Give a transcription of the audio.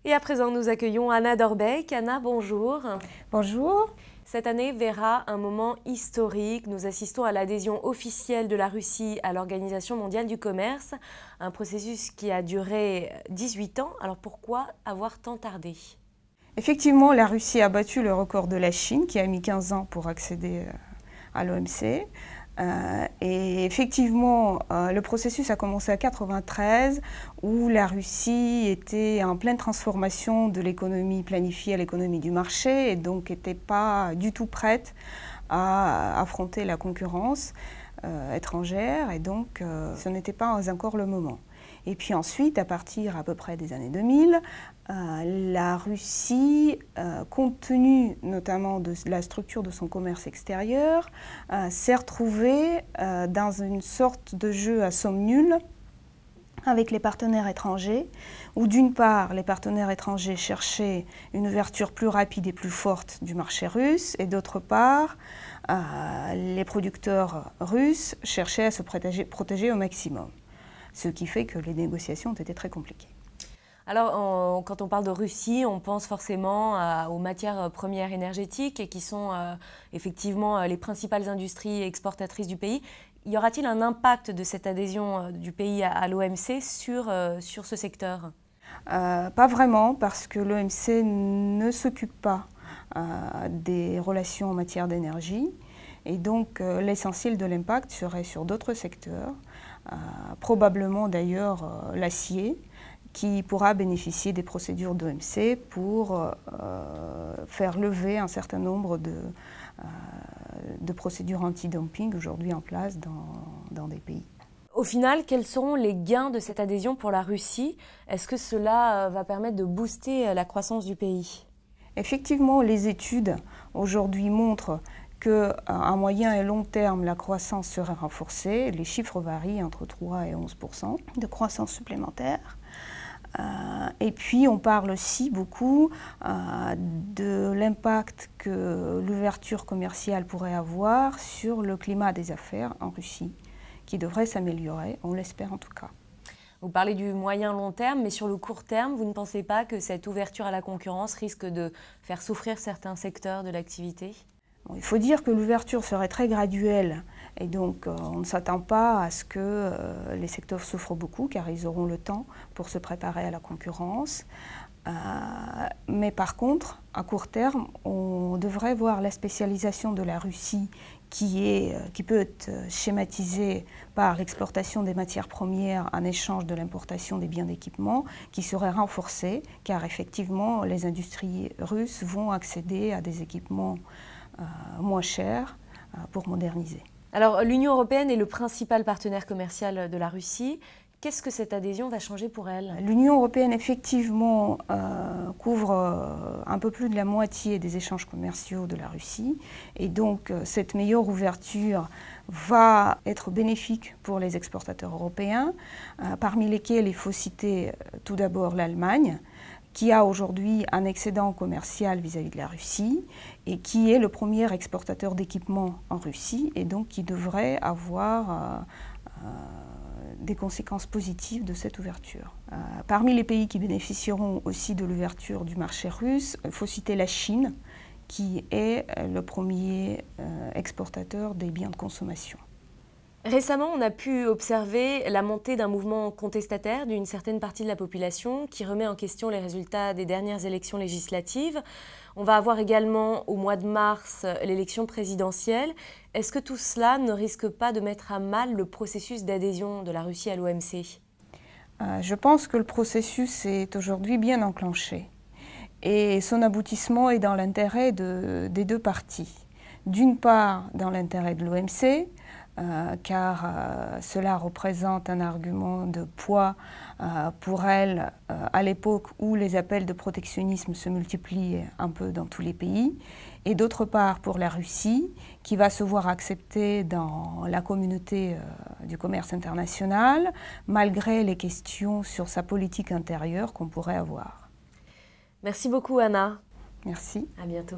Et à présent, nous accueillons Anna Dorbeck. Anna, bonjour. Bonjour. Cette année verra un moment historique. Nous assistons à l'adhésion officielle de la Russie à l'Organisation mondiale du commerce, un processus qui a duré 18 ans. Alors pourquoi avoir tant tardé ? Effectivement, la Russie a battu le record de la Chine, qui a mis 15 ans pour accéder à l'OMC. Et effectivement, le processus a commencé en 1993, où la Russie était en pleine transformation de l'économie planifiée à l'économie du marché, et donc n'était pas du tout prête à affronter la concurrence étrangère, et donc ce n'était pas encore le moment. Et puis ensuite, à partir à peu près des années 2000, la Russie, compte tenu notamment de la structure de son commerce extérieur, s'est retrouvée dans une sorte de jeu à somme nulle avec les partenaires étrangers, où d'une part, les partenaires étrangers cherchaient une ouverture plus rapide et plus forte du marché russe, et d'autre part, les producteurs russes cherchaient à se protéger au maximum. Ce qui fait que les négociations ont été très compliquées. Alors, quand on parle de Russie, on pense forcément aux matières premières énergétiques et qui sont effectivement les principales industries exportatrices du pays. Y aura-t-il un impact de cette adhésion du pays à l'OMC sur ce secteur ? Pas vraiment, parce que l'OMC ne s'occupe pas des relations en matière d'énergie. Et donc, l'essentiel de l'impact serait sur d'autres secteurs, probablement d'ailleurs l'acier, qui pourra bénéficier des procédures d'OMC pour faire lever un certain nombre de procédures anti-dumping aujourd'hui en place dans des pays. Au final, quels seront les gains de cette adhésion pour la Russie? Est-ce que cela va permettre de booster la croissance du pays? Effectivement, les études aujourd'hui montrent qu'à moyen et long terme, la croissance serait renforcée. Les chiffres varient entre 3 et 11% de croissance supplémentaire. Et puis, on parle aussi beaucoup de l'impact que l'ouverture commerciale pourrait avoir sur le climat des affaires en Russie, qui devrait s'améliorer, on l'espère en tout cas. Vous parlez du moyen-long terme, mais sur le court terme, vous ne pensez pas que cette ouverture à la concurrence risque de faire souffrir certains secteurs de l'activité ? Il faut dire que l'ouverture serait très graduelle et donc on ne s'attend pas à ce que les secteurs souffrent beaucoup car ils auront le temps pour se préparer à la concurrence. Mais par contre, à court terme, on devrait voir la spécialisation de la Russie qui peut être schématisée par l'exportation des matières premières en échange de l'importation des biens d'équipement, qui serait renforcée car effectivement les industries russes vont accéder à des équipements moins chers pour moderniser. Alors l'Union européenne est le principal partenaire commercial de la Russie. Qu'est-ce que cette adhésion va changer pour elle ? L'Union européenne, effectivement, couvre un peu plus de la moitié des échanges commerciaux de la Russie. Et donc, cette meilleure ouverture va être bénéfique pour les exportateurs européens, parmi lesquels il faut citer tout d'abord l'Allemagne, qui a aujourd'hui un excédent commercial vis-à-vis de la Russie et qui est le premier exportateur d'équipements en Russie et donc qui devrait avoir des conséquences positives de cette ouverture. Parmi les pays qui bénéficieront aussi de l'ouverture du marché russe, il faut citer la Chine, qui est le premier exportateur des biens de consommation. Récemment, on a pu observer la montée d'un mouvement contestataire d'une certaine partie de la population qui remet en question les résultats des dernières élections législatives. On va avoir également au mois de mars l'élection présidentielle. Est-ce que tout cela ne risque pas de mettre à mal le processus d'adhésion de la Russie à l'OMC ? Je pense que le processus est aujourd'hui bien enclenché et son aboutissement est dans l'intérêt des deux parties. D'une part, dans l'intérêt de l'OMC, car cela représente un argument de poids pour elle à l'époque où les appels de protectionnisme se multiplient un peu dans tous les pays, et d'autre part pour la Russie, qui va se voir acceptée dans la communauté du commerce international, malgré les questions sur sa politique intérieure qu'on pourrait avoir. Merci beaucoup Anna. Merci. À bientôt.